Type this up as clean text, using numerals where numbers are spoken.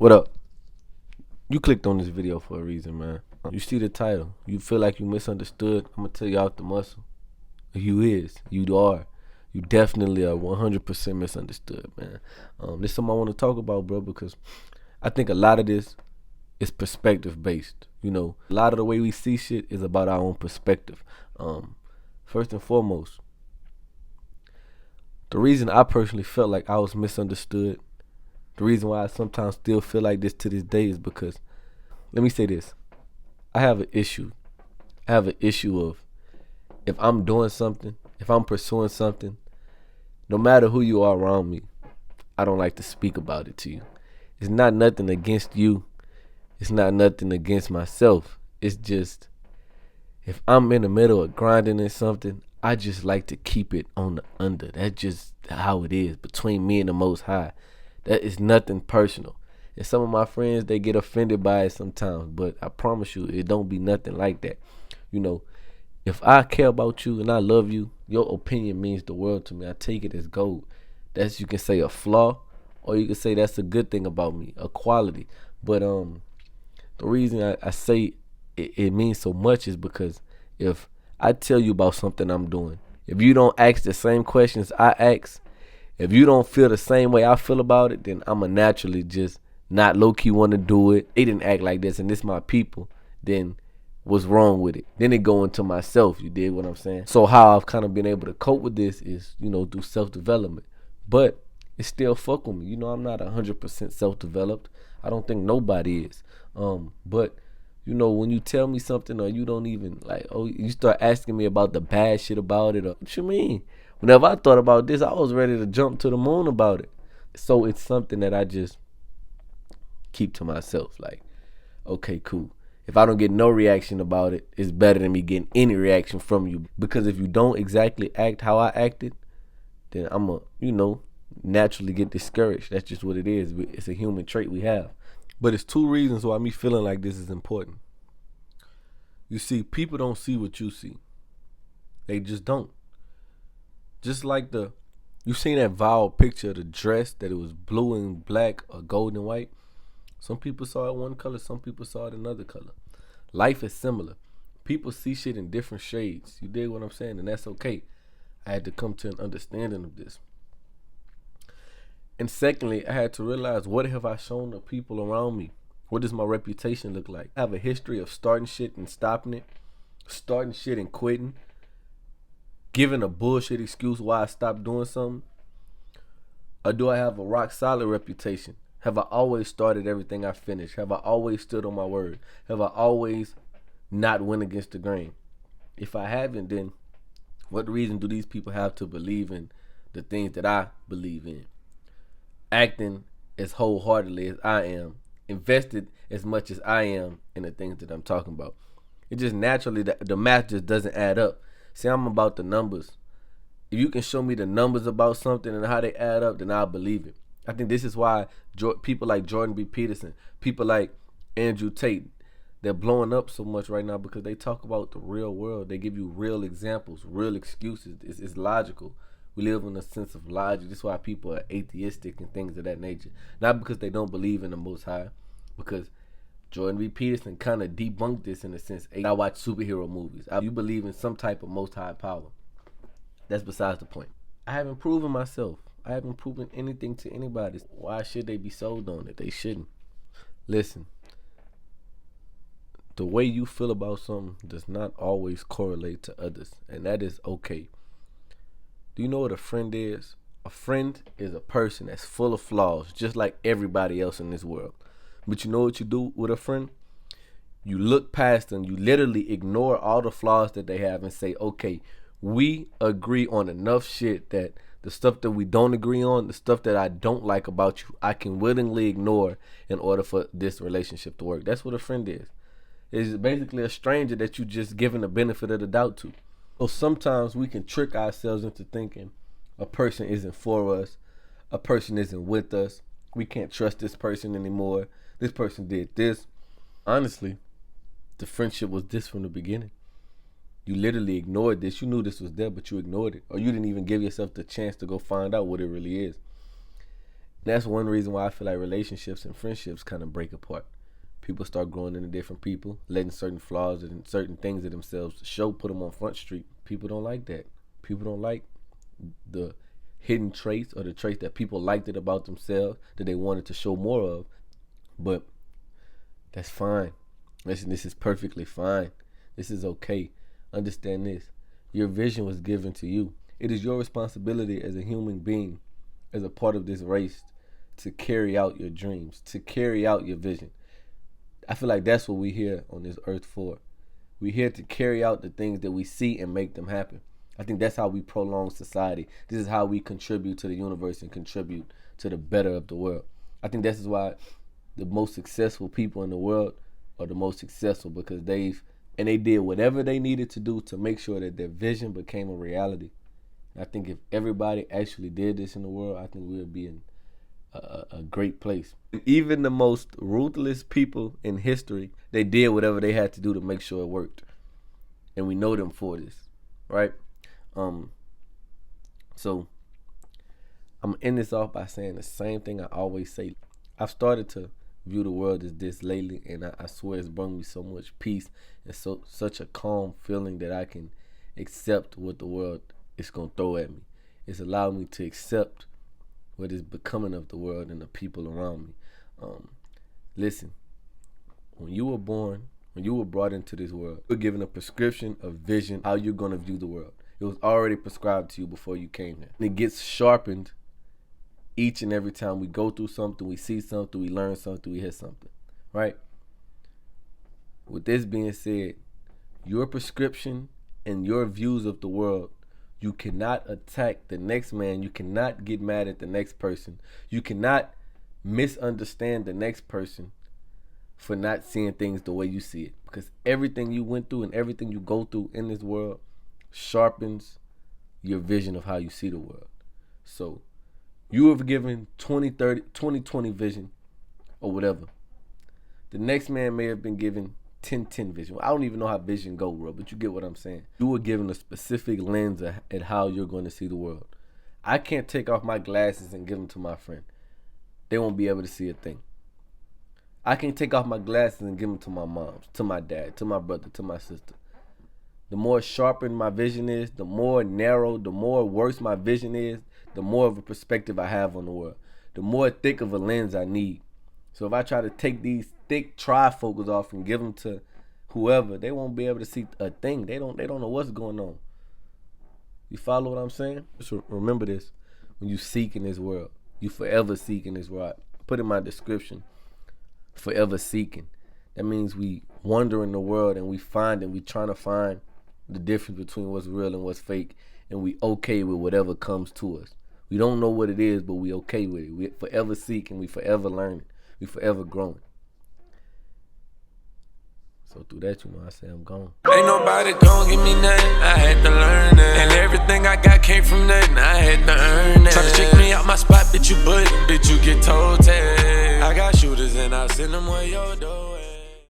What up? You clicked on this video for a reason, man. You see the title. You feel like you misunderstood. I'm gonna tell you out the muscle. You is. You are. You definitely are 100% misunderstood, man. This is something I want to talk about, bro, because I think a lot of this is perspective based. A lot of the way we see shit is about our own perspective. First and foremost, the reason I personally felt like I was misunderstood, the reason why I sometimes still feel like this to this day is because, let me say this, I have an issue. I have an issue of, if I'm doing something, if I'm pursuing something, no matter who you are around me, I don't like to speak about it to you. It's not nothing against you. It's not nothing against myself. It's just, if I'm in the middle of grinding in something, I just like to keep it on the under. That's just how it is between me and the Most High. That is nothing personal. And some of my friends, they get offended by it sometimes, but I promise you, it don't be nothing like that. If I care about you and I love you, your opinion means the world to me. I take it as gold. That's, you can say, a flaw, or you can say that's a good thing about me, a quality. But the reason I say it means so much is because if I tell you about something I'm doing, if you don't ask the same questions I ask, if you don't feel the same way I feel about it, then I'ma naturally just not low-key want to do it. They didn't act like this, and this my people. Then what's wrong with it? Then it go into myself. You dig what I'm saying? So how I've kind of been able to cope with this is, through self-development. But it still fuck with me. I'm not 100% self-developed. I don't think nobody is. But when you tell me something, or you don't even you start asking me about the bad shit about it, or what you mean? Whenever I thought about this, I was ready to jump to the moon about it. So it's something that I just keep to myself. Like, okay, cool. If I don't get no reaction about it, it's better than me getting any reaction from you. Because if you don't exactly act how I acted, then I'm naturally get discouraged. That's just what it is. It's a human trait we have. But it's two reasons why me feeling like this is important. You see, people don't see what you see. They just don't. Just like you seen that viral picture of the dress, that it was blue and black or gold and white. Some people saw it one color, some people saw it another color. Life is similar. People see shit in different shades. You dig what I'm saying? And that's okay. I had to come to an understanding of this. And secondly, I had to realize, what have I shown the people around me? What does my reputation look like? I have a history of starting shit and stopping it, starting shit and quitting, giving a bullshit excuse why I stopped doing something. Or do I have a rock solid reputation? Have I always started everything I finished? Have I always stood on my word? Have I always not went against the grain? If I haven't, then what reason do these people have to believe in the things that I believe in? Acting as wholeheartedly as I am, invested as much as I am in the things that I'm talking about. It just naturally, the math just doesn't add up. See, I'm about the numbers. If you can show me the numbers about something and how they add up, then I'll believe it. I think this is why people like Jordan B. Peterson, people like Andrew Tate, they're blowing up so much right now because they talk about the real world. They give you real examples, real excuses. It's logical. We live in a sense of logic. This is why people are atheistic and things of that nature. Not because they don't believe in the Most High, because Jordan B. Peterson kind of debunked this in a sense. I watch superhero movies. You believe in some type of Most High power. That's besides the point. I haven't proven myself. I haven't proven anything to anybody. Why should they be sold on it? They shouldn't. Listen, the way you feel about something does not always correlate to others, and that is okay. Do you know what a friend is? A friend is a person that's full of flaws, just like everybody else in this world. But you know what you do with a friend? You look past them. You literally ignore all the flaws that they have and say, okay, we agree on enough shit that the stuff that we don't agree on, the stuff that I don't like about you, I can willingly ignore in order for this relationship to work. That's what a friend is. It's basically a stranger that you just giving the benefit of the doubt to. So sometimes we can trick ourselves into thinking a person isn't for us, a person isn't with us, we can't trust this person anymore, this person did this. Honestly, the friendship was this from the beginning. You literally ignored this. You knew this was there, but you ignored it. Or you didn't even give yourself the chance to go find out what it really is. That's one reason why I feel like relationships and friendships kind of break apart. People start growing into different people, letting certain flaws and certain things of themselves show, put them on Front Street. People don't like that. People don't like the hidden traits or the traits that people liked it about themselves that they wanted to show more of. But that's fine. Listen, this is perfectly fine. This is okay. Understand this. Your vision was given to you. It is your responsibility as a human being, as a part of this race, to carry out your dreams, to carry out your vision. I feel like that's what we're here on this earth for. We're here to carry out the things that we see and make them happen. I think that's how we prolong society. This is how we contribute to the universe and contribute to the better of the world. I think this is why the most successful people in the world are the most successful, because they did whatever they needed to do to make sure that their vision became a reality. I think if everybody actually did this in the world, I think we would be in a great place. Even the most ruthless people in history, they did whatever they had to do to make sure it worked. And we know them for this, right? So I'm gonna end this off by saying the same thing I always say. I've started to view the world as this lately, and I swear it's brought me so much peace and such a calm feeling that I can accept what the world is gonna throw at me. It's allowed me to accept what is becoming of the world and the people around me. Listen, when you were born, when you were brought into this world, you were given a prescription of vision, how you're gonna view the world. It was already prescribed to you before you came here. And it gets sharpened each and every time we go through something, we see something, we learn something, we hear something, right? With this being said, your prescription and your views of the world, you cannot attack the next man. You cannot get mad at the next person. You cannot misunderstand the next person for not seeing things the way you see it. Because everything you went through and everything you go through in this world sharpens your vision of how you see the world. So you were given 2020 vision or whatever. The next man may have been given 10-10 vision. I don't even know how vision go, bro, but you get what I'm saying. You were given a specific lens at how you're going to see the world. I can't take off my glasses and give them to my friend. They won't be able to see a thing. I can't take off my glasses and give them to my mom, to my dad, to my brother, to my sister. The more sharpened my vision is, the more narrow, the more worse my vision is, the more of a perspective I have on the world. The more thick of a lens I need. So if I try to take these thick trifocals off and give them to whoever, they won't be able to see a thing. They don't know what's going on. You follow what I'm saying? Just remember this. When you seek in this world, you forever seek in this world. Put in my description, forever seeking. That means we wander in the world and we trying to find the difference between what's real and what's fake, and we okay with whatever comes to us. We don't know what it is, but we okay with it. We forever seeking, we forever learning, we forever growing. So through that, you know, I say I'm gone. Ain't nobody gon' give me nothing, I had to learn it. And everything I got came from nothing, I had to earn it. Try to check me out my spot, bitch, you get told tag. I got shooters and I send them where your door.